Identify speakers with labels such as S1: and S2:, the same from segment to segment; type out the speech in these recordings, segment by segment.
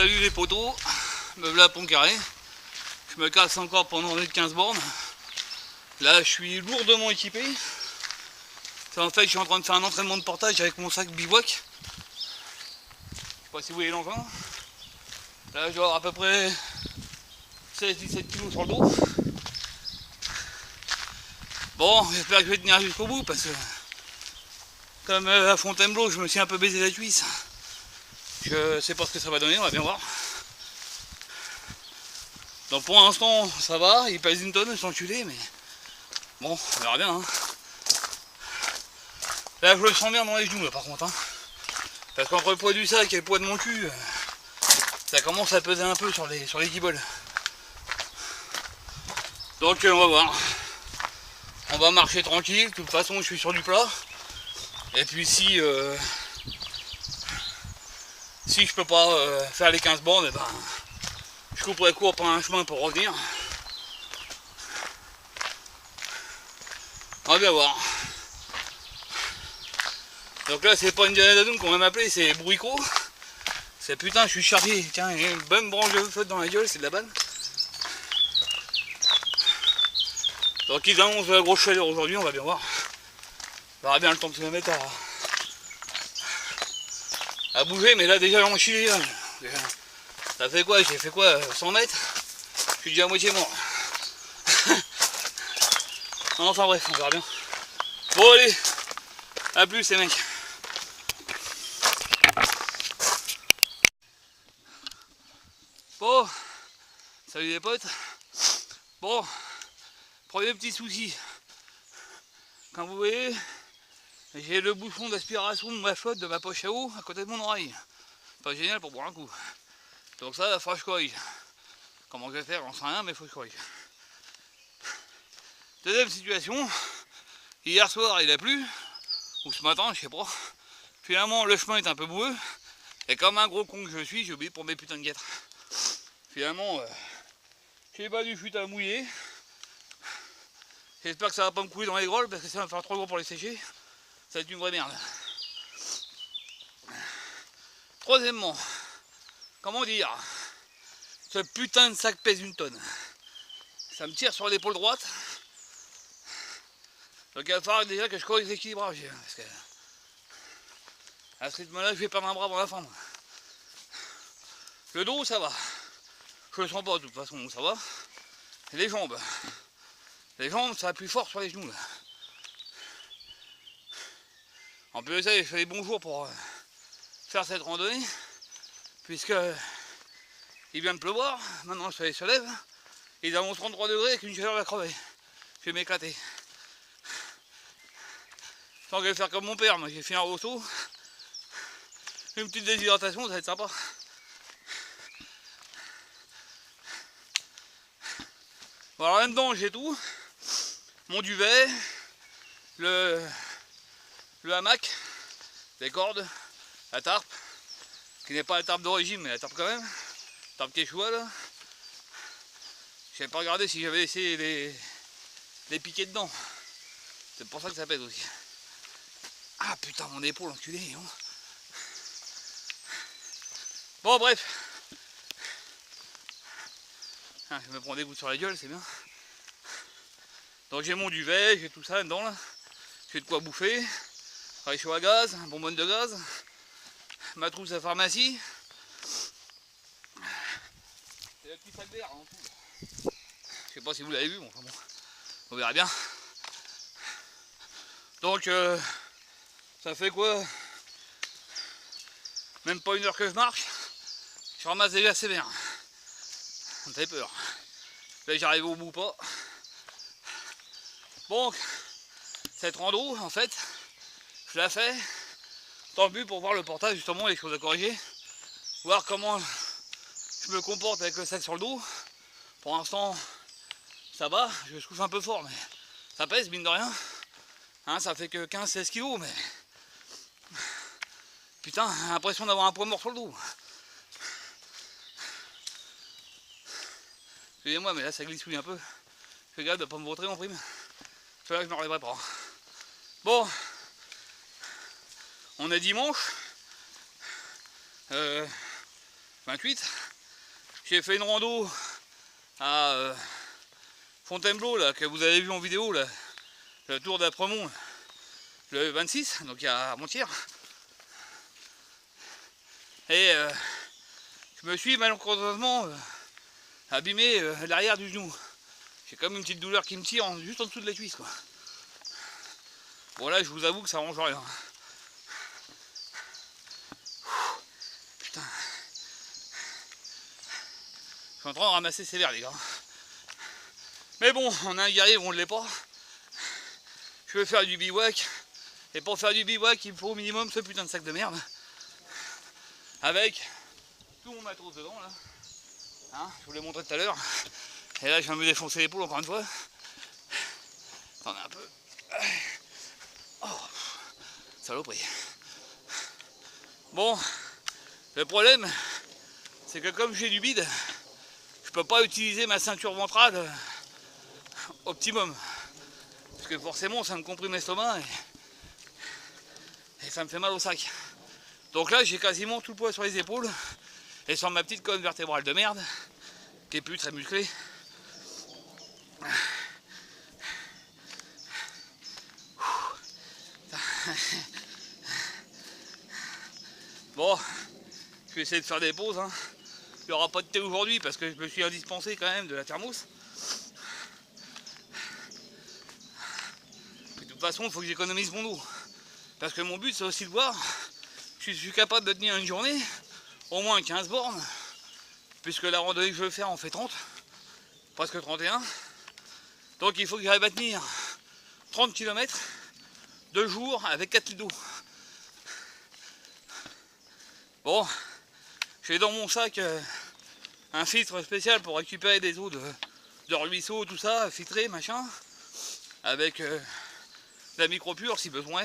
S1: Salut les poteaux, me voilà à Pont-Carré. Je me casse encore pendant les 15 bornes. Là je suis lourdement équipé. En fait je suis en train de faire un entraînement de portage avec mon sac bivouac. Je sais pas si vous voyez l'engin. Là je dois avoir à peu près 16-17 kg sur le dos. Bon, j'espère que je vais tenir jusqu'au bout parce que comme à Fontainebleau je me suis un peu baisé la cuisse. Je sais pas ce que ça va donner, on va bien voir. Donc pour l'instant ça va, il pèse une tonne, cet enculé, mais bon, on verra bien. Hein. Là je le sens bien dans les genoux là, par contre. Hein. Parce qu'entre le poids du sac et le poids de mon cul, ça commence à peser un peu sur les guiboles. Donc on va voir. On va marcher tranquille, de toute façon je suis sur du plat. Et puis si je peux pas faire les 15 bornes, ben, je couperai court par un chemin pour revenir. On va bien voir. Donc là c'est pas une Diana qu'on va m'appeler, c'est Bourricot. C'est putain je suis chargé, tiens, j'ai une bonne branche de feu dans la gueule, c'est de la balle. Donc ils annoncent de la grosse chaleur aujourd'hui, on va bien voir. On verra bien le temps que ça va mettre à bouger, mais là déjà j'en chie. Ça fait quoi? J'ai fait quoi? 100 mètres? Je suis déjà à moitié mort. Enfin bref, on verra bien. Bon allez, à plus les mecs. Bon, salut les potes. Bon, premier petit souci. Comme vous voyez, j'ai le bouchon d'aspiration de ma flotte de ma poche à eau à côté de mon oreille. Pas génial pour boire un coup. Donc ça, il faut que je corrige. Comment je vais faire, j'en sais rien, mais il faut que je corrige. Deuxième situation, hier soir il a plu, ou ce matin, je sais pas. Finalement le chemin est un peu boueux, et comme un gros con que je suis, j'ai oublié pour mes putains de guêtres. Finalement, j'ai pas du fut à mouiller. J'espère que ça va pas me couler dans les grolles parce que ça va me faire trop gros pour les sécher. Ça va être une vraie merde. Troisièmement, comment dire, ce putain de sac pèse une tonne. Ça me tire sur l'épaule droite. Donc il va falloir déjà que je corrige l'équilibrage. Parce que à ce rythme-là, je vais perdre un bras avant la fin. Le dos, ça va. Je le sens pas de toute façon, ça va. Et les jambes. Les jambes, ça appuie fort sur les genoux. Là. En plus de ça, j'ai fait les bons jours pour faire cette randonnée. Puisque il vient de pleuvoir. Maintenant, le soleil se lève. Il annonce 33 degrés avec une chaleur à crever. Je vais m'éclater. Tant que je vais faire comme mon père, moi j'ai fait un rosso. Une petite déshydratation, ça va être sympa. Bon, alors là-dedans, j'ai tout. Mon duvet, le hamac, les cordes, la tarpe, qui n'est pas la tarpe d'origine, mais la tarpe quand même. La tarpe quechua là. Je n'avais pas regardé si j'avais laissé les piquets dedans. C'est pour ça que ça pèse aussi. Ah putain, mon épaule enculé. Hein. Bon bref. Ah, je me prends des gouttes sur la gueule, c'est bien. Donc j'ai mon duvet, j'ai tout ça dedans là. J'ai de quoi bouffer. Réchaud à gaz, un bonbonne de gaz. Ma trousse à pharmacie. Et le petit sac vert en tout. Je sais pas si vous l'avez vu, bon, enfin bon. On verra bien. Donc ça fait quoi? Même pas une heure que je marche. Je ramasse déjà sévère. Ça me fait peur. Là j'arrive au bout pas. Bon, cette rando en fait, je la fais tant but pour voir le portage justement, les choses à corriger. Voir comment je me comporte avec le sac sur le dos. Pour l'instant ça va, je souffle un peu fort mais ça pèse mine de rien. Hein, ça fait que 15-16 kg mais putain, j'ai l'impression d'avoir un poids mort sur le dos. Excusez-moi mais là ça glissouille un peu. Je fais gaffe de ne pas me vautrer en prime. Là je ne me relèverai pas. Bon, on est dimanche. 28. J'ai fait une rando à Fontainebleau, là, que vous avez vu en vidéo, là, le tour d'Apremont, le 26, donc il y a avant-hier. Et je me suis malencontreusement abîmé l'arrière du genou. J'ai comme une petite douleur qui me tire juste en dessous de la cuisse, quoi. Bon là, je vous avoue que ça arrange rien. Putain. Je suis en train de ramasser sévère, les gars. Mais bon, on a un guerrier ou on ne l'est pas. Je veux faire du bivouac. Et pour faire du bivouac, il me faut au minimum ce putain de sac de merde. Avec tout mon matos dedans, là. Hein, je vous l'ai montré tout à l'heure. Et là, je viens de me défoncer l'épaule encore une fois. Attendez un peu. Oh, saloperie. Bon, le problème, c'est que comme j'ai du bide, je peux pas utiliser ma ceinture ventrale optimum. Parce que forcément, ça me comprime l'estomac et ça me fait mal au sac. Donc là, j'ai quasiment tout le poids sur les épaules et sur ma petite colonne vertébrale de merde, qui est plus très musclée. Bon, je vais essayer de faire des pauses. Hein. Il n'y aura pas de thé aujourd'hui parce que je me suis indispensé quand même de la thermos. De toute façon, il faut que j'économise mon eau. Parce que mon but, c'est aussi de voir si je suis capable de tenir une journée, au moins 15 bornes, puisque la randonnée que je veux faire en fait 30, presque 31. Donc il faut que j'arrive à tenir 30 km 2 jours avec 4 litres d'eau. Bon, j'ai dans mon sac un filtre spécial pour récupérer des eaux de ruisseau, tout ça, filtré, machin, avec de la micro-pure si besoin.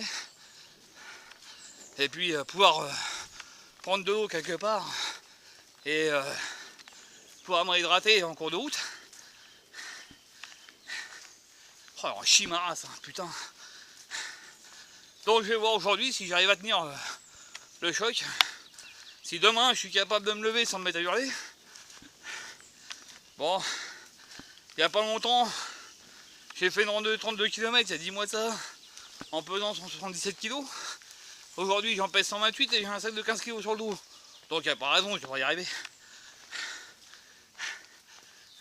S1: Et puis pouvoir prendre de l'eau quelque part et pouvoir me réhydrater en cours de route. Oh, alors, chimaras, hein, putain. Donc je vais voir aujourd'hui si j'arrive à tenir le choc. Si demain je suis capable de me lever sans me mettre à hurler. Bon, il n'y a pas longtemps, j'ai fait une randonnée de 32 km, il y a 10 mois de ça, en pesant 177 kg. Aujourd'hui j'en pèse 128 et j'ai un sac de 15 kg sur le dos. Donc il n'y a pas raison, je devrais y arriver.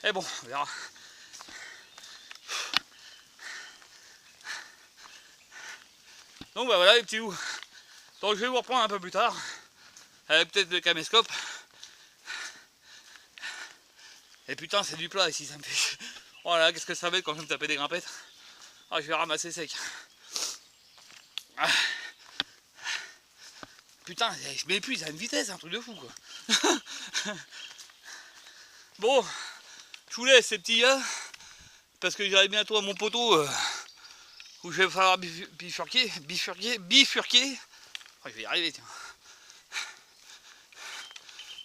S1: Et bon, on verra. Donc bah voilà les petits loups. Donc je vais vous reprendre un peu plus tard, avec peut-être le caméscope. Et putain c'est du plat ici, ça me fait... Oh là là, qu'est-ce que ça va être quand je vais me taper des grimpettes. Ah, je vais ramasser sec. Ah. Putain, je m'épuise à une vitesse, un truc de fou quoi. Bon, je vous laisse ces petits gars, parce que j'arrive bientôt à mon poteau où je vais falloir bifurquer. Oh, je vais y arriver, tiens.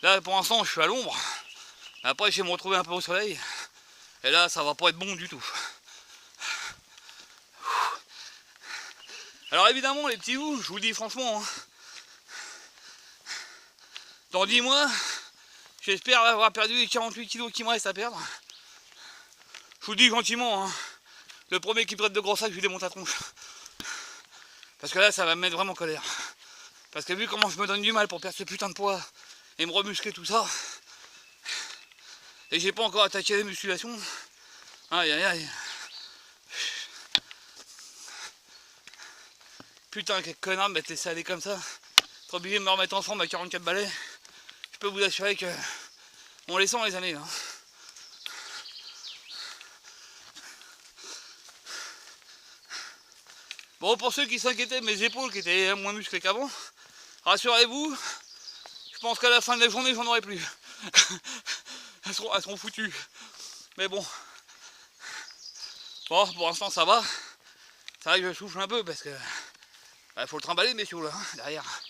S1: Là pour l'instant je suis à l'ombre. Après je vais me retrouver un peu au soleil. Et là ça va pas être bon du tout. Alors évidemment les petits loups, je vous le dis franchement, hein, dans 10 mois, j'espère avoir perdu les 48 kilos qui me restent à perdre. Je vous le dis gentiment, hein, le premier qui me traite de gros sac, je lui démonte la tronche. Parce que là ça va me mettre vraiment en colère. Parce que vu comment je me donne du mal pour perdre ce putain de poids et me remuscler tout ça, et j'ai pas encore attaqué la musculation, aïe aïe aïe. Putain quel connard de m'être laissé aller comme ça. Être obligé de me remettre en forme à 44 balais. Je peux vous assurer que on les sent les années là. Bon pour ceux qui s'inquiétaient de mes épaules qui étaient moins musclées qu'avant, rassurez-vous, je pense qu'à la fin de la journée j'en aurai plus. elles seront foutues. Mais bon. Bon pour l'instant ça va. C'est vrai que je souffle un peu parce que bah, faut le trimballer messieurs là, hein, derrière.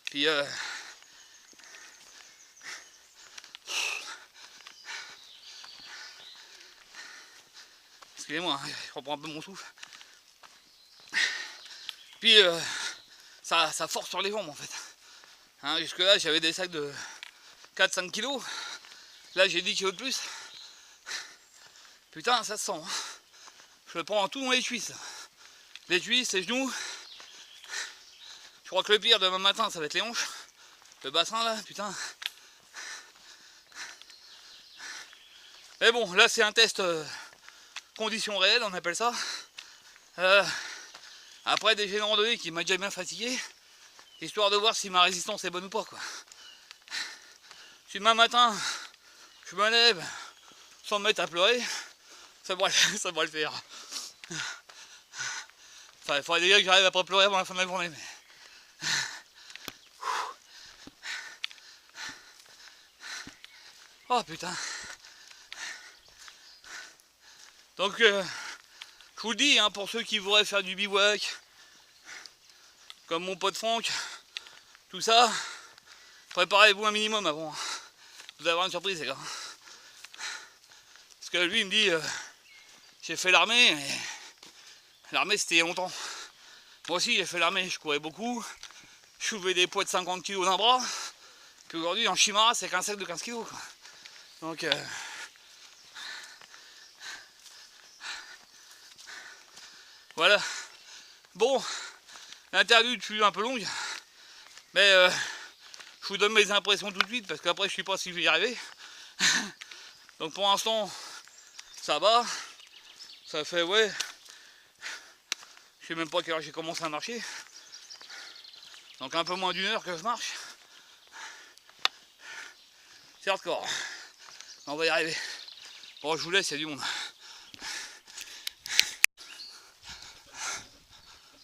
S1: Puis excusez-moi, hein, je reprends un peu mon souffle. Puis ça force sur les jambes en fait. Hein, jusque là j'avais des sacs de 4-5 kilos. Là j'ai 10 kilos de plus. Putain, ça se sent. Je le prends tout dans les cuisses. Les cuisses, les genoux. Je crois que le pire demain matin, ça va être les hanches. Le bassin là, putain. Mais bon, là c'est un test conditions réelles, on appelle ça. Après des jets de randonnée qui m'a déjà bien fatigué, histoire de voir si ma résistance est bonne ou pas, quoi. Si demain matin, je me lève sans me mettre à pleurer, ça devrait le faire. Enfin, il faudrait déjà que j'arrive à pas pleurer avant la fin de la journée. Mais... Oh putain. Donc, je vous le dis, hein, pour ceux qui voudraient faire du bivouac, comme mon pote Franck, tout ça, préparez-vous un minimum avant. Vous allez avoir une surprise, les gars. Parce que lui, il me dit, j'ai fait l'armée, mais l'armée c'était il y a longtemps. Moi aussi, j'ai fait l'armée, je courais beaucoup, je soulevais des poids de 50 kg d'un bras, puis aujourd'hui, en Chimara, c'est qu'un sac de 15 kg, quoi. Donc, voilà. Bon, l'interlude fut un peu longue, mais je vous donne mes impressions tout de suite, parce qu'après, je ne sais pas si je vais y arriver. Donc, pour l'instant, ça va. Ça fait, ouais, je sais même pas à quelle heure j'ai commencé à marcher. Donc, un peu moins d'une heure que je marche. C'est hardcore. On va y arriver. Bon, je vous laisse, il y a du monde.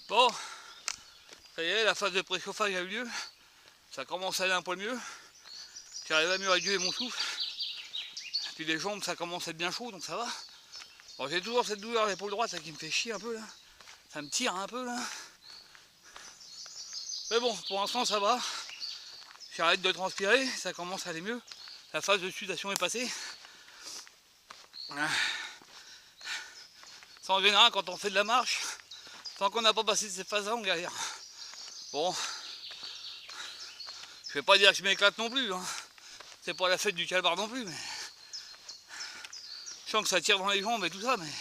S1: Bon, ça y est, la phase de préchauffage a eu lieu. Ça commence à aller un poil mieux. J'arrive à mieux réguler mon souffle. Puis les jambes, ça commence à être bien chaud, donc ça va. Bon, j'ai toujours cette douleur à l'épaule droite là, qui me fait chier un peu là. Ça me tire un peu là. Mais bon, pour l'instant ça va. J'arrête de transpirer, ça commence à aller mieux. La phase de sudation est passée. Ça en général, quand on fait de la marche, tant qu'on n'a pas passé cette phase-là, on galère. Bon, je vais pas dire que je m'éclate non plus, hein. C'est pas la fête du calbar non plus, mais je sens que ça tire dans les jambes et tout ça, mais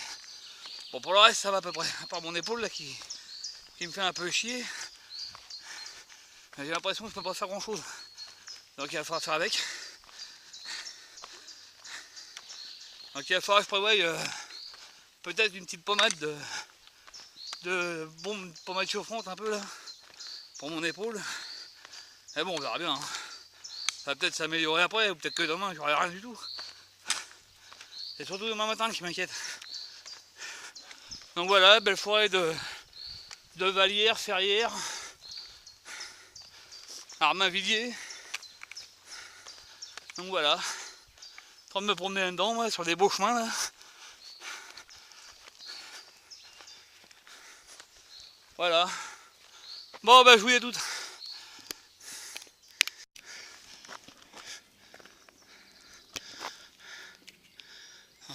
S1: bon, pour le reste ça va à peu près, à part mon épaule là qui me fait un peu chier. J'ai l'impression que je peux pas faire grand chose, donc il va falloir faire avec. Donc il va falloir que je prévoie peut-être une petite pommade de pommade chauffante un peu là, pour mon épaule. Mais bon, on verra bien, hein. Ça va peut-être s'améliorer après, ou peut-être que demain j'aurai rien du tout. C'est surtout demain matin qui m'inquiète. Donc voilà, belle forêt de Vallières, Ferrières, Armainvilliers. Donc voilà, en train de me promener là-dedans, moi, sur des beaux chemins là. Voilà. Bon, bah je vous dis à toutes.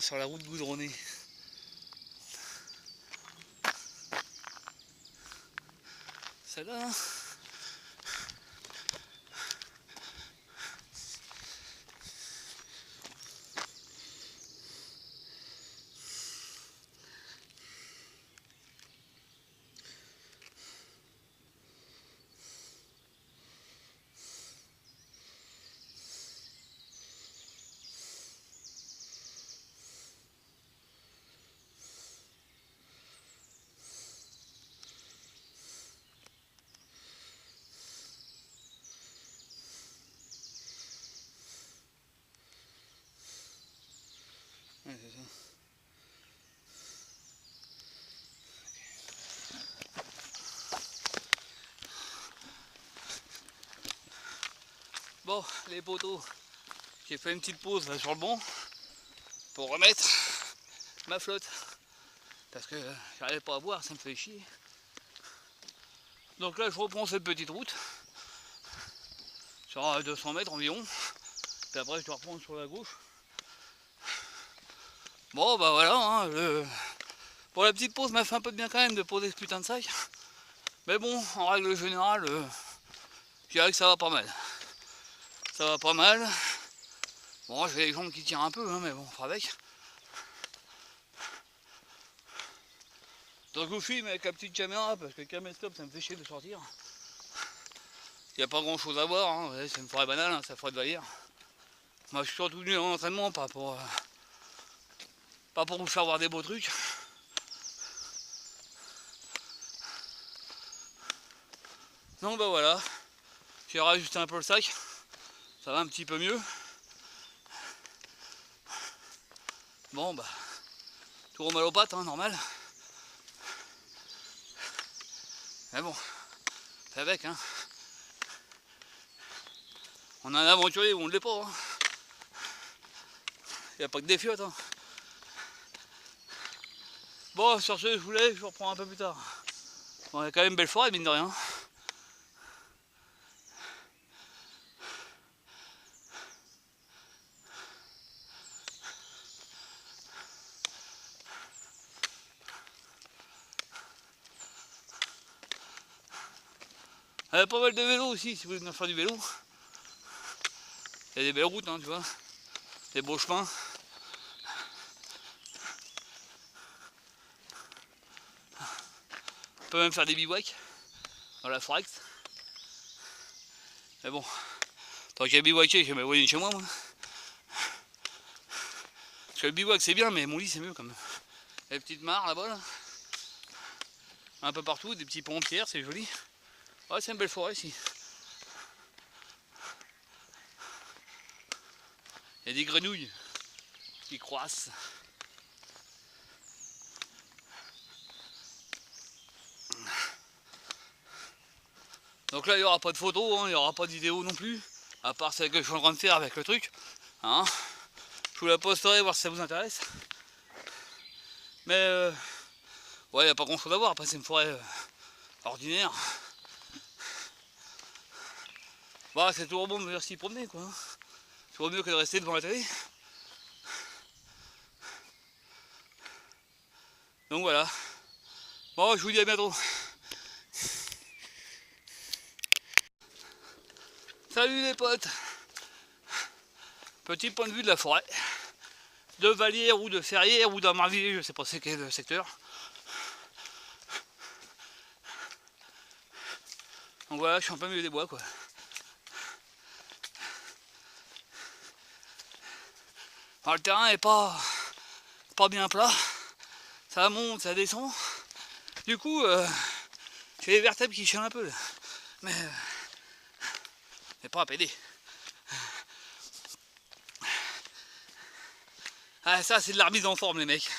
S1: Sur la route goudronnée. Celle-là. Ouais, c'est ça. Bon, les poteaux, j'ai fait une petite pause là sur le banc pour remettre ma flotte parce que j'arrivais pas à boire, ça me fait chier. Donc là je reprends cette petite route sur 200 mètres environ, puis après je dois reprendre sur la gauche. Bon bah voilà, hein, pour la petite pause m'a fait un peu de bien quand même de poser ce putain de sac. Mais bon, en règle générale, je dirais que ça va pas mal. Ça va pas mal. Bon, j'ai les jambes qui tirent un peu, hein, mais bon, on fera avec. Donc je vous filme avec la petite caméra, parce que le caméscope, ça me fait chier de sortir. Il n'y a pas grand chose à voir, hein. Ouais, c'est une forêt banale, hein, ça ferait de Vallière. Moi je suis surtout venu en entraînement, pas pour vous faire voir des beaux trucs. Donc bah voilà, j'ai rajusté un peu le sac, ça va un petit peu mieux. Bon bah, toujours mal aux pattes, hein, normal. Mais bon, c'est avec, hein. On a un aventurier ou on ne l'est pas, hein. Il n'y a pas que des fiottes, hein. Bon, sur ce, je vous reprends un peu plus tard. Bon, il y a quand même une belle forêt, mine de rien. Il y a pas mal de vélos aussi, si vous voulez venir faire du vélo. Il y a des belles routes, hein, tu vois. Des beaux chemins. On peut même faire des bivouacs dans la forêt. Mais bon, tant qu'il y a bivouaqué, je vais m'éloigner de chez moi. Parce que le bivouac c'est bien, mais mon lit c'est mieux quand même. Il y a des petites mares là-bas, là. Un peu partout, des petits ponts en pierre, c'est joli. Ouais, c'est une belle forêt ici. Il y a des grenouilles qui croissent. Donc là, il n'y aura pas de photos, hein, il n'y aura pas de vidéo non plus, à part celle que je suis en train de faire avec le truc. Hein. Je vous la posterai, voir si ça vous intéresse. Mais ouais, il n'y a pas grand chose à voir, après c'est une forêt ordinaire. Bah, c'est toujours bon de venir s'y promener, quoi. C'est toujours mieux que de rester devant la télé. Donc voilà. Bon, je vous dis à bientôt. Salut les potes. Petit point de vue de la forêt. De Vallière ou de Ferrières ou d'Armarvilliers, je sais pas c'est quel secteur. Donc voilà, je suis en plein milieu des bois, quoi. Alors, le terrain est pas bien plat. Ça monte, ça descend. Du coup, j'ai les vertèbres qui chialent un peu là. Mais pas à péder. Ah, ça c'est de la remise en forme les mecs.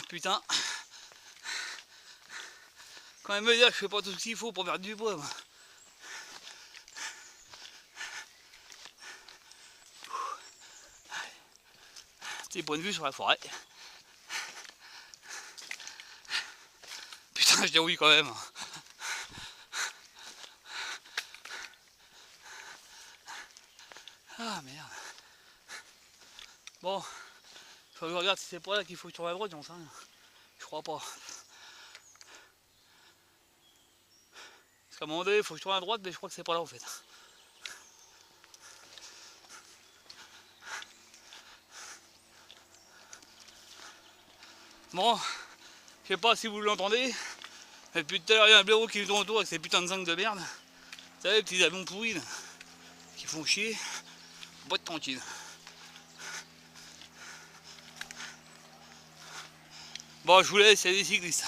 S1: Putain. Quand même me dire que je fais pas tout ce qu'il faut pour perdre du poids. Moi. Petit point de vue sur la forêt. Putain, je dis oui quand même. Ah merde. Bon, faut que je regarde si c'est pas là qu'il faut que je tourne à droite, j'en sais rien. Je crois pas. Parce qu'à un moment donné, il faut que je tourne à droite, mais je crois que c'est pas là en fait. Bon, je sais pas si vous l'entendez, mais depuis tout à l'heure il y a un blaireau qui nous tourne autour avec ses putains de zinc de merde. Vous savez, les petits avions pourris là, qui font chier. Faut pas être tranquille. Bon, je vous laisse, il y a des cyclistes.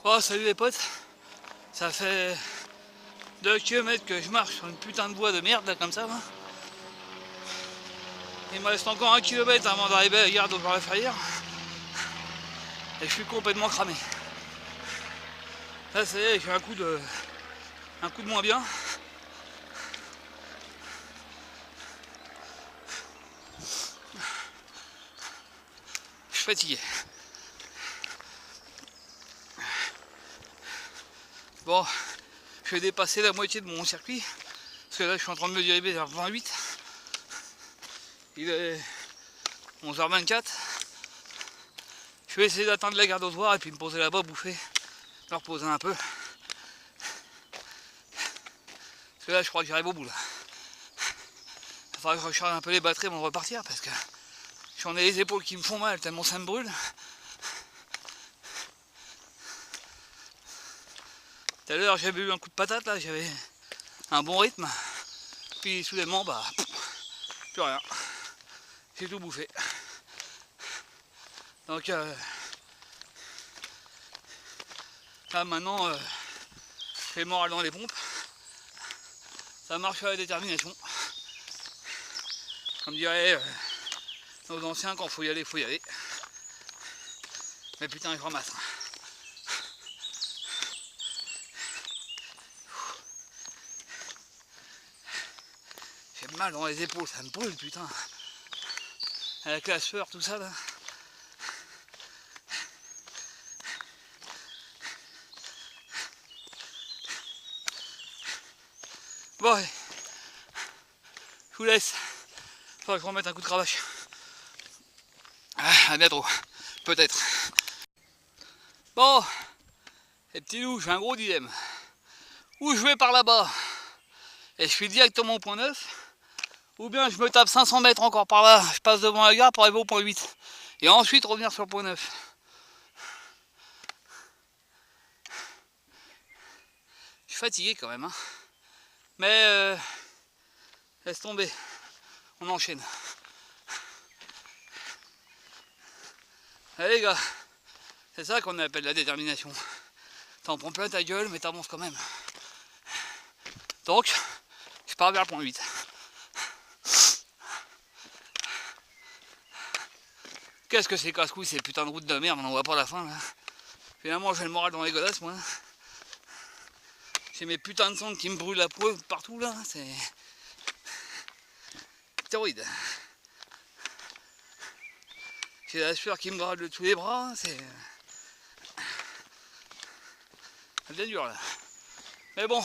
S1: Oh, salut les potes. Ça fait 2 km que je marche sur une putain de bois de merde là comme ça. Là. Il me reste encore 1 km avant d'arriver à la gare d'Auvers-la-Ferrière. Et je suis complètement cramé. Là c'est j'ai un coup de moins bien. Je suis fatigué. Bon, je vais dépasser la moitié de mon circuit. Parce que là je suis en train de me diriger vers 28. Il est 11h24. Je vais essayer d'atteindre la gare d'Auzouard et puis me poser là-bas, bouffer, me reposer un peu. que là je crois que j'arrive au bout là. Il faudra que je recharge un peu les batteries avant de repartir parce que j'en ai les épaules qui me font mal tellement ça me brûle. Tout à l'heure j'avais eu un coup de patate là, j'avais un bon rythme. Puis soudainement bah plus rien. J'ai tout bouffé. Donc là maintenant j'ai le moral dans les pompes. Ça marche à la détermination. Comme diraient nos anciens, quand faut y aller, faut y aller. Mais putain, je ramasse. J'ai mal dans les épaules, ça me brûle, putain. Avec la sueur, tout ça là. Bon, allez. Je vous laisse. Faudra que je remette un coup de cravache. À bientôt. Peut-être. Bon, les petits loups, j'ai un gros dilemme. Ou je vais par là-bas et je suis directement au point 9, ou bien je me tape 500 mètres encore par là, je passe devant la gare pour arriver au point 8. Et ensuite revenir sur le point 9. Je suis fatigué quand même, hein. Mais laisse tomber, on enchaîne. Allez les gars, c'est ça qu'on appelle la détermination. T'en prends plein ta gueule, mais t'avances quand même. Donc, je pars vers le point 8. Qu'est-ce que c'est casse-couille ces putains de routes de merde, on n'en voit pas la fin là. Finalement j'ai le moral dans les godasses moi. J'ai mes putains de sangles qui me brûlent la peau partout là, c'est stéroïde. J'ai la sueur qui me brade de tous les bras, c'est bien dur là. Mais bon,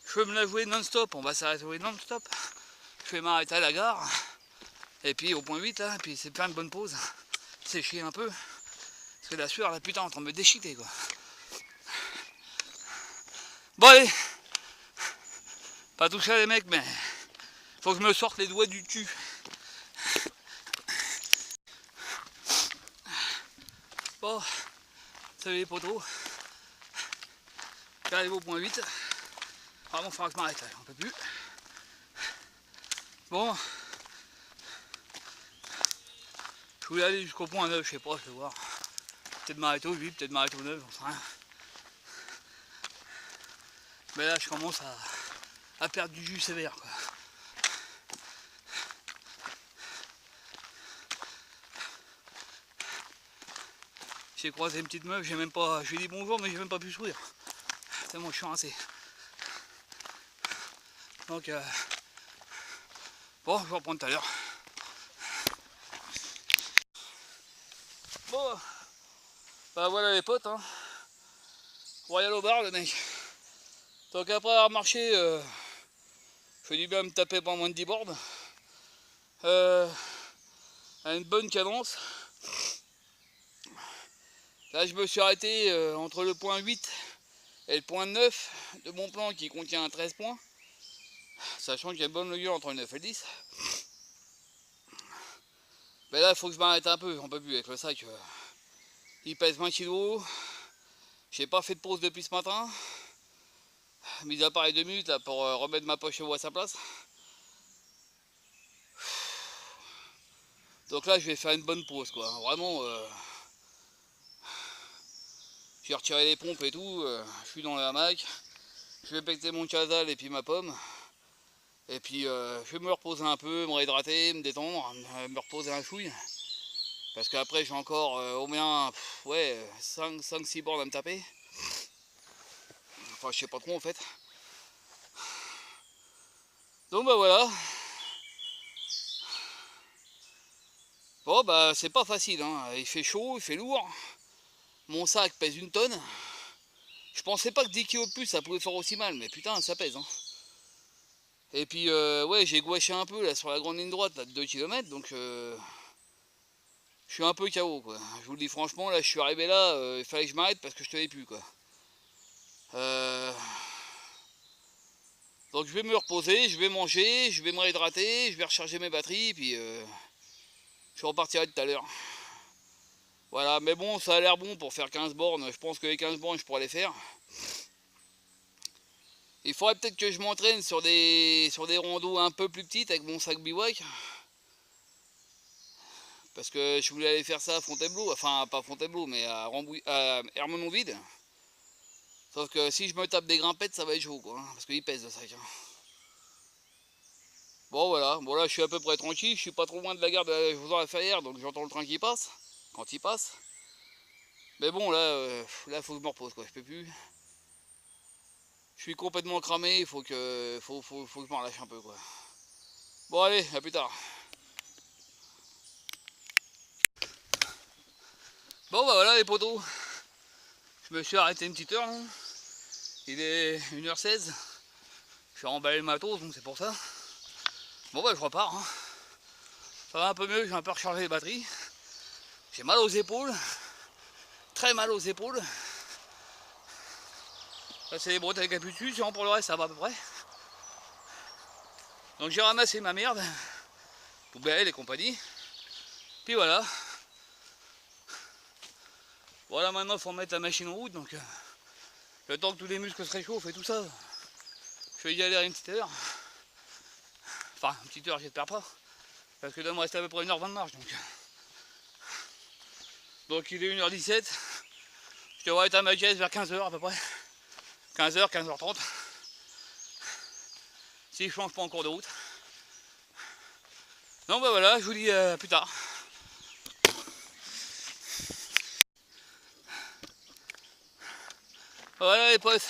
S1: je veux me la jouer non-stop, on va s'arrêter non-stop. Je vais m'arrêter à la gare, et puis au point 8, hein, puis c'est plein de bonnes pauses. Sécher un peu, parce que la sueur là putain en train de me déchiqueter quoi. Bon allez, pas toucher à les mecs, mais faut que je me sorte les doigts du cul. Bon, salut les poteaux. J'arrive au point 8. Vraiment, il faudra que je m'arrête là, on peut plus. Bon. Je voulais aller jusqu'au point 9, je sais pas, je vais voir. Peut-être m'arrêter au 8, peut-être m'arrêter au 9, j'en sais rien. Mais là, je commence à perdre du jus sévère, quoi. J'ai croisé une petite meuf, j'ai même pas. Je lui ai dit bonjour, mais j'ai même pas pu sourire. Tellement je suis rincé. Donc, bon, je vais reprendre tout à l'heure. Bon, bah voilà les potes, hein. Royal au bar, le mec. Donc après avoir marché, je fais du bien me taper pas moins de 10 bornes. À une bonne cadence. Là, je me suis arrêté entre le point 8 et le point 9 de mon plan qui contient 13 points. Sachant qu'il y a une bonne longueur entre le 9 et le 10. Mais là, il faut que je m'arrête un peu, j'en peux plus avec le sac. Il pèse 20 kg. J'ai pas fait de pause depuis ce matin. Mis à part les 2 minutes là, pour remettre ma poche à sa place. Donc là, je vais faire une bonne pause, quoi. Vraiment, j'ai retiré les pompes et tout. Je suis dans le hamac. Je vais pecter mon casal et puis ma pomme. Et puis je vais me reposer un peu, me réhydrater, me détendre, me reposer un chouille. Parce qu'après j'ai encore au moins 5-6 bornes à me taper. Enfin je sais pas trop en fait. Donc bah voilà. Bon bah c'est pas facile, hein. Il fait chaud, il fait lourd. Mon sac pèse 1 tonne. Je pensais pas que 10 kg de plus ça pouvait faire aussi mal, mais putain ça pèse, hein. Et puis ouais, j'ai gouaché un peu là sur la grande ligne droite là, de 2 km, donc je suis un peu KO quoi. Je vous le dis franchement, là je suis arrivé là, il fallait que je m'arrête parce que je tenais plus quoi. Donc Donc je vais me reposer, je vais manger, je vais me réhydrater, je vais recharger mes batteries, puis je repartirai tout à l'heure. Voilà, mais bon, ça a l'air bon pour faire 15 bornes. Je pense que les 15 bornes, je pourrais les faire. Il faudrait peut-être que je m'entraîne sur des randos un peu plus petites avec mon sac bivouac. Parce que je voulais aller faire ça à Fontainebleau, enfin pas à Fontainebleau, mais à Ermenonville. Sauf que si je me tape des grimpettes, ça va être chaud, quoi, hein, parce qu'il pèse le sac. Hein. Bon voilà, bon là je suis à peu près tranquille, je suis pas trop loin de la gare de la Joseph-Lafayette, donc j'entends le train qui passe, quand il passe. Mais bon là, là faut que je me repose, quoi, je peux plus. Je suis complètement cramé, il faut que je m'en relâche un peu, quoi. Bon allez, à plus tard. Bon bah voilà les potos, je me suis arrêté une petite heure là. Il est 1h16, je suis emballé le matos donc c'est pour ça. Bon bah je repars, hein. Ça va un peu mieux, j'ai un peu rechargé les batteries. J'ai mal aux épaules, très mal aux épaules. Ça c'est les bretelles qui appuient dessus, sinon pour le reste ça va à peu près. Donc j'ai ramassé ma merde, poubelle et compagnie. Puis voilà. Voilà, maintenant il faut mettre la machine en route, donc le temps que tous les muscles se réchauffent et tout ça, je vais y aller à une petite heure. Enfin, une petite heure j'espère pas, parce que là il me reste à peu près 1h20 de marche. Donc il est 1h17, je devrais être à ma caisse vers 15h à peu près. 15h, 15h30. Si je change pas en cours de route. Donc bah voilà, je vous dis à plus tard. Voilà les potes,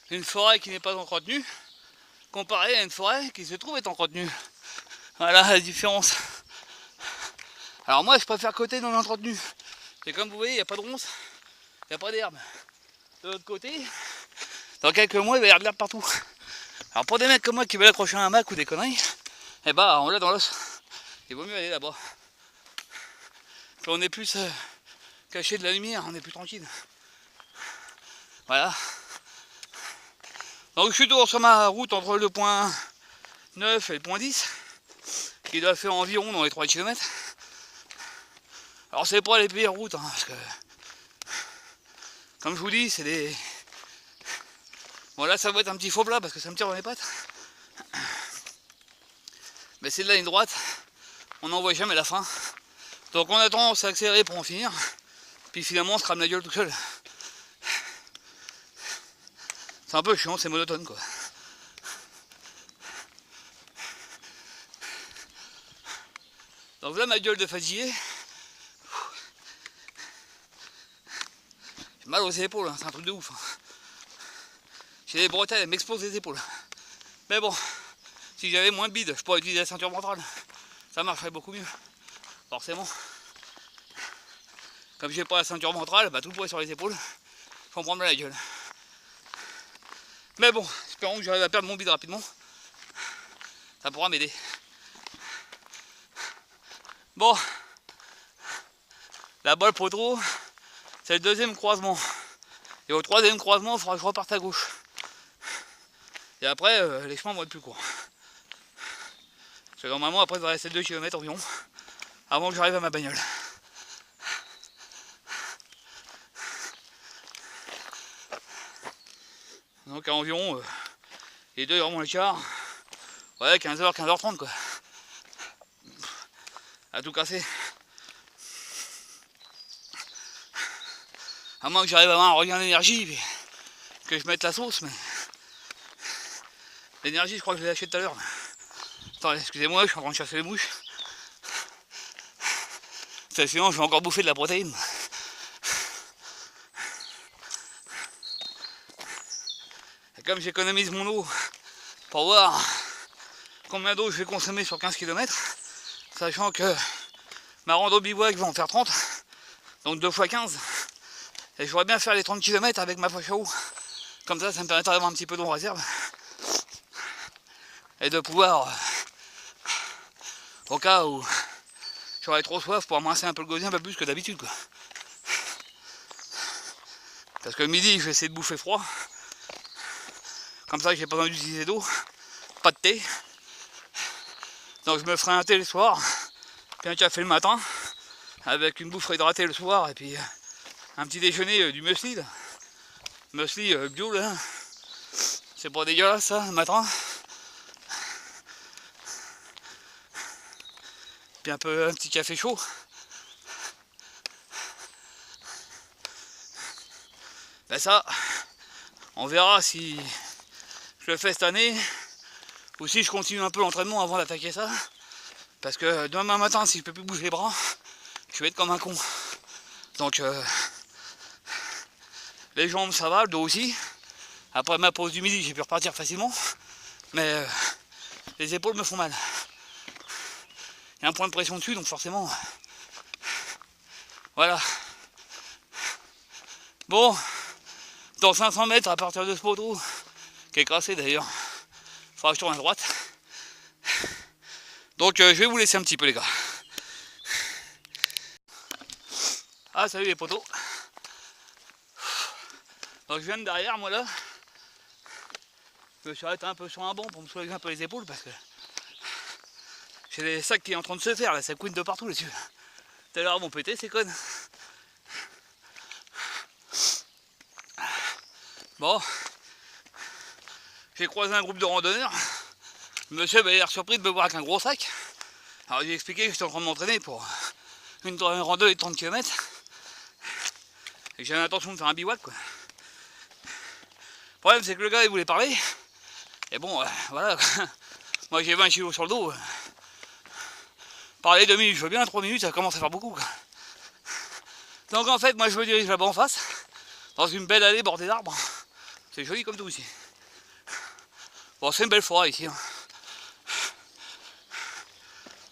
S1: une forêt qui n'est pas entretenue, comparée à une forêt qui se trouve être entretenue. Voilà la différence. Alors moi je préfère côté non entretenu. C'est comme vous voyez, il n'y a pas de ronces, il n'y a pas d'herbe. De l'autre côté, dans quelques mois il va y avoir de l'herbe partout. Alors pour des mecs comme moi qui veulent accrocher un hamac ou des conneries, eh ben on l'a dans l'os. Il vaut mieux aller là-bas. Puis on est plus caché de la lumière, on est plus tranquille. Voilà. Donc je suis toujours sur ma route entre le point 9 et le point 10, qui doit faire environ dans les 3 km. Alors c'est pas les pires routes, hein, parce que comme je vous dis, c'est des... Bon là ça va être un petit faux plat parce que ça me tire dans les pattes. Mais c'est de la ligne droite, on n'en voit jamais la fin. Donc on a tendance à accélérer pour en finir, puis finalement on se crame la gueule tout seul. C'est un peu chiant, c'est monotone quoi. Donc là ma gueule de fatigué. J'ai mal aux épaules, hein, c'est un truc de ouf. Hein. J'ai les bretelles, elles m'explosent les épaules. Mais bon, si j'avais moins de bide, je pourrais utiliser la ceinture ventrale. Ça marcherait beaucoup mieux, forcément. Comme j'ai pas la ceinture ventrale, bah, tout le poids sur les épaules, je vais en prendre la gueule. Mais bon, espérons que j'arrive à perdre mon bide rapidement. Ça pourra m'aider. Bon, là-bas le poteau, c'est le deuxième croisement. Et au troisième croisement, il faudra que je reparte à gauche. Et après, les chemins vont être plus courts. Parce que normalement, après, il va rester 2 km environ, avant que j'arrive à ma bagnole. Donc à environ, les 2 heures moins le quart, ouais, 15h, 15h30 quoi. À tout casser. À moins que j'arrive à avoir un regain d'énergie, puis que je mette la sauce, mais... L'énergie, je crois que je l'ai acheté tout à l'heure. Attendez, excusez-moi, je suis en train de chasser les mouches. Sinon, je vais encore bouffer de la protéine. Et comme j'économise mon eau pour voir combien d'eau je vais consommer sur 15 km, sachant que ma rando bivouac va en faire 30, donc 2 x 15, et je voudrais bien faire les 30 km avec ma poche à eau. Comme ça, ça me permettra d'avoir un petit peu d'eau en réserve. Et de pouvoir, au cas où j'aurais trop soif, pour amasser un peu le gosier un peu plus que d'habitude quoi. Parce que le midi, je vais essayer de bouffer froid. Comme ça j'ai pas besoin d'utiliser d'eau, pas de thé. Donc je me ferai un thé le soir, puis un café le matin, avec une bouffe hydratée le soir, et puis un petit déjeuner du muesli là. Muesli bio là. C'est pas dégueulasse ça le matin. Puis un petit café chaud. Ben ça, on verra si je le fais cette année ou si je continue un peu l'entraînement avant d'attaquer ça. Parce que demain matin, si je peux plus bouger les bras, je vais être comme un con. Donc les jambes ça va, le dos aussi. Après ma pause du midi, j'ai pu repartir facilement. Mais les épaules me font mal. Il y a un point de pression dessus, donc forcément. Voilà. Bon, dans 500 mètres à partir de ce poteau, qui est cassé d'ailleurs, il faudra que je tourne à droite. Donc je vais vous laisser un petit peu les gars. Ah salut les poteaux. Donc je viens de derrière moi là. Je me suis arrêté un peu sur un banc pour me soulager un peu les épaules parce que j'ai des sacs qui sont en train de se faire là, ça couine de partout là-dessus. Tout à l'heure ils vont péter ces connes. Bon, j'ai croisé un groupe de randonneurs. Le monsieur avait l'air surpris de me voir avec un gros sac. Alors j'ai expliqué que j'étais en train de m'entraîner pour une randonnée de 30 km. Et que j'avais l'intention de faire un bivouac quoi. Le problème c'est que le gars il voulait parler. Et bon, voilà. Moi j'ai 20 kg sur le dos. Parler 2 minutes, je veux bien, 3 minutes ça commence à faire beaucoup quoi. Donc en fait moi je me dirige là-bas en face, dans une belle allée bordée d'arbres. C'est joli comme tout ici. Bon c'est une belle forêt ici. Hein.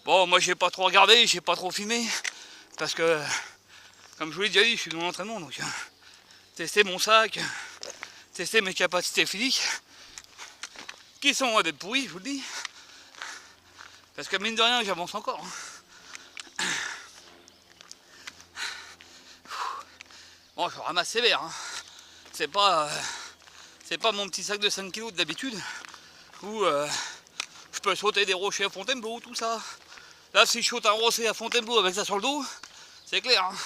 S1: Bon moi j'ai pas trop regardé, j'ai pas trop filmé. Parce que comme je vous l'ai déjà dit, je suis dans l'entraînement donc tester mon sac, tester mes capacités physiques, qui sont loin d'être pourries, je vous le dis. Parce que mine de rien j'avance encore. Hein. Bon je ramasse sévère. Hein. C'est pas mon petit sac de 5 kg d'habitude où je peux sauter des rochers à Fontainebleau, tout ça. Là si je saute un rocher à Fontainebleau avec ça sur le dos, c'est clair. Hein.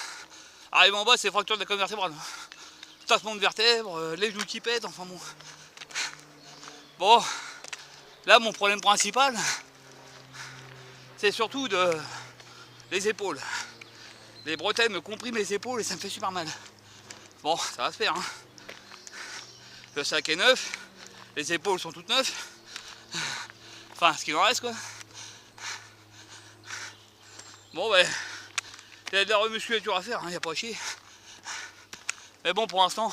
S1: Arrive en bas c'est fracture de la colonne vertébrale. Tassement de vertèbres, les genoux qui pètent, enfin bon. Bon, là mon problème principal, c'est surtout les épaules. Les bretelles me compriment les épaules et ça me fait super mal. Bon, ça va se faire. Hein. Le sac est neuf, les épaules sont toutes neuves. Enfin, ce qu'il en reste quoi. Bon ben, il y a de la remusculature à faire, il n'y a pas à chier. Mais bon, pour l'instant,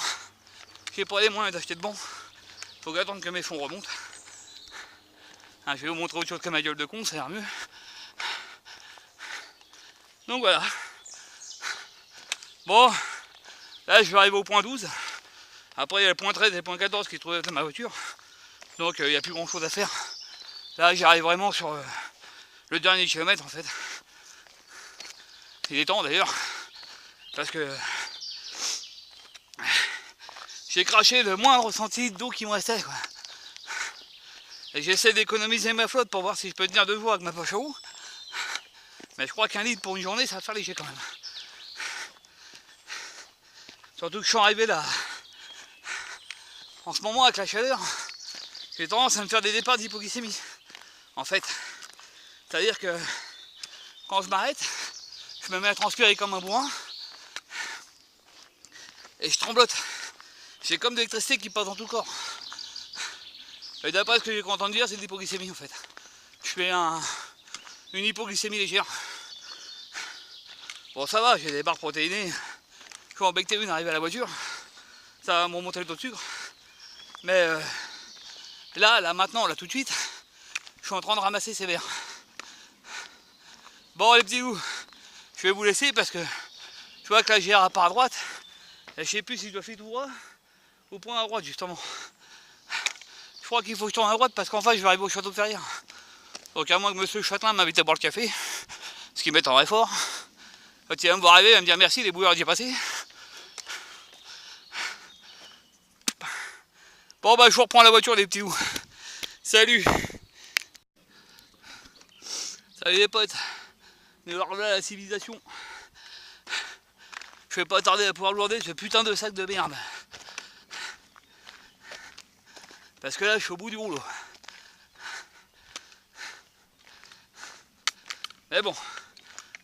S1: j'ai pas les moyens d'acheter de bancs. Faut attendre que mes fonds remontent. Hein, je vais vous montrer autre chose que ma gueule de con, ça a l'air mieux. Donc voilà. Bon, là je vais arriver au point 12. Après il y a le point 13 et le point 14 qui se trouvent dans ma voiture. Donc il n'y a plus grand chose à faire. Là j'arrive vraiment sur le dernier kilomètre en fait. Il est temps d'ailleurs. Parce que j'ai craché le moindre centilitre d'eau qui me restait quoi. Et j'essaie d'économiser ma flotte pour voir si je peux tenir 2 jours avec ma poche à eau. Mais je crois qu'un litre pour une journée ça va faire léger quand même. Surtout que je suis arrivé là. En ce moment avec la chaleur, j'ai tendance à me faire des départs d'hypoglycémie. En fait. C'est-à-dire que quand je m'arrête, je me mets à transpirer comme un bourrin. Et je tremblote. J'ai comme de l'électricité qui passe dans tout le corps. Et d'après ce que j'ai entendu dire, c'est de l'hypoglycémie en fait. Je fais une hypoglycémie légère. Bon ça va, j'ai des barres protéinées. Je vais en becter une arriver à la voiture. Ça va me remonter le taux de sucre. Mais là maintenant, là tout de suite, je suis en train de ramasser sévère. Bon les petits loups, je vais vous laisser parce que je vois que la GR part à droite. Et je sais plus si je dois faire tout droit ou point à droite justement. Je crois qu'il faut que je tourne à droite parce qu'en fait je vais arriver au château de Ferrières. Donc à moins que monsieur Châtelain m'invite à boire le café, ce qui m'étonnerait fort. Quand il va me voir arriver, il va me dire merci, les bouilleurs y passé. Bon bah je vous reprends la voiture les petits loups. Salut. Salut les potes. Mais alors là la civilisation. Je vais pas tarder à pouvoir lourder ce putain de sac de merde. Parce que là je suis au bout du rouleau. Mais bon,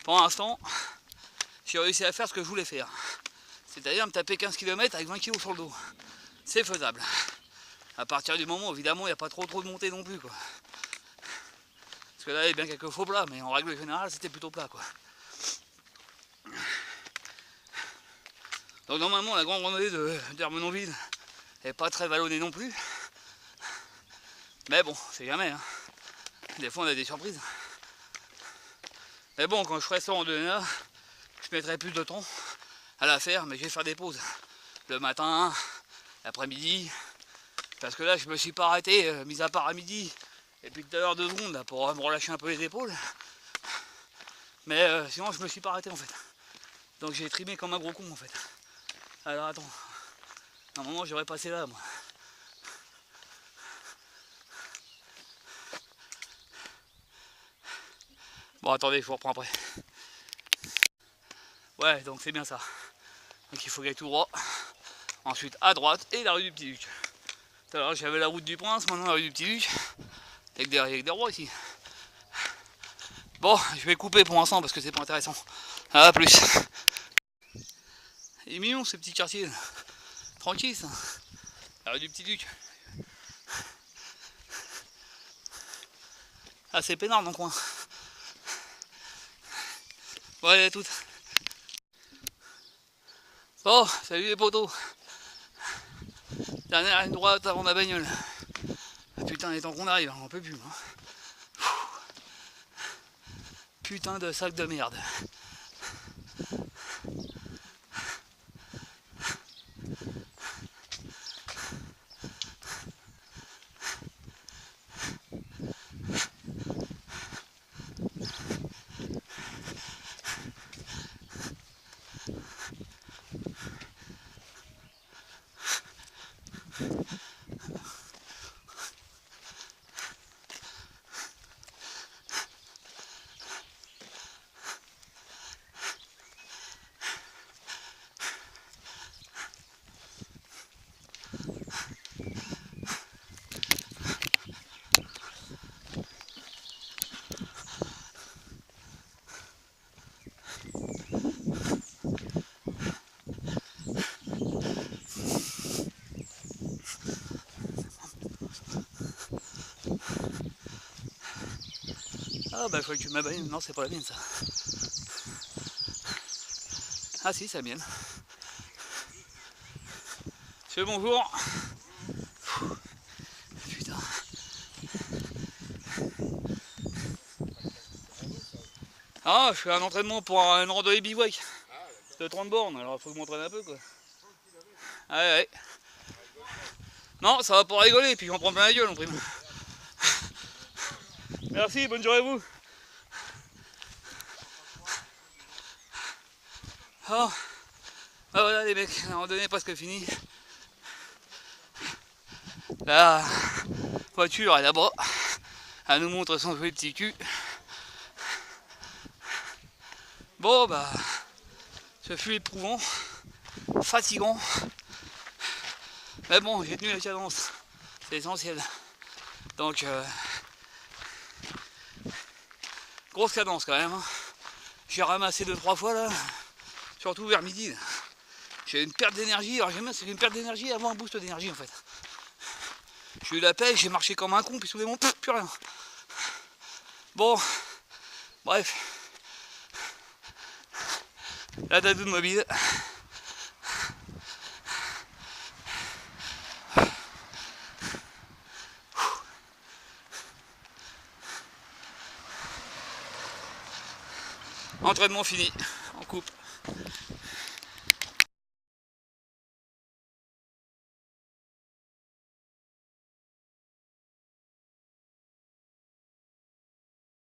S1: pour l'instant, j'ai réussi à faire ce que je voulais faire. C'est-à-dire me taper 15 km avec 20 kg sur le dos. C'est faisable. À partir du moment, évidemment, il n'y a pas trop de montée non plus, quoi. Parce que là, il y a bien quelques faux plats, mais en règle générale, c'était plutôt plat, quoi. Donc normalement, la grande randonnée d'Ermenonville n'est pas très vallonnée non plus. Mais bon, c'est jamais, hein. Des fois, on a des surprises. Mais bon, quand je ferai ça en randonnée-là, je mettrai plus de temps à la faire, mais je vais faire des pauses. Le matin, l'après-midi. Parce que là, je me suis pas arrêté, mis à part à midi. Et puis tout à l'heure 2 secondes là, pour me relâcher un peu les épaules. Mais sinon, je me suis pas arrêté en fait. Donc j'ai trimé comme un gros con en fait. Alors attends. Normalement, j'aurais passé là, moi. Bon, attendez, je vous reprends après. Ouais, donc c'est bien ça. Donc il faut aller tout droit. Ensuite à droite et la rue du Petit Duc. Tout à l'heure j'avais la route du Prince, maintenant la rue du Petit Duc. Avec des rois ici. Bon, je vais couper pour l'instant parce que c'est pas intéressant. A plus. Il est mignon ce petit quartier là. Tranquille ça. La rue du Petit Duc. Ah c'est peinard dans le coin. Bon allez à toutes. Bon, salut les potos. Dernière ligne droite avant ma bagnole. Putain, les temps qu'on arrive, on peut plus. Hein. Putain de sac de merde. Ah bah je crois que tu m'as baigné, non c'est pas la mienne ça. Ah si c'est la mienne. C'est bonjour. Putain. Ah je fais un entraînement pour une randonnée bivouac de 30 bornes, alors il faut que je m'entraîne un peu quoi. Ouais ouais. Non ça va pour rigoler, puis j'en prends plein la gueule en prime. Merci, bonne journée à vous. Oh, ah voilà les mecs, la randonnée est presque finie. La voiture est là-bas. Elle nous montre son joli petit cul. Bon bah, ce fut éprouvant, fatigant. Mais bon, j'ai tenu la cadence, c'est essentiel. Donc, grosse cadence quand même. Hein. J'ai ramassé 2-3 fois là, surtout vers midi. J'ai une perte d'énergie, alors j'aime bien, c'est une perte d'énergie avant un boost d'énergie en fait. J'ai eu la pêche, j'ai marché comme un con, puis soudainement, plus rien. Bon, bref. La dadoune mobile. Entraînement fini, en coupe.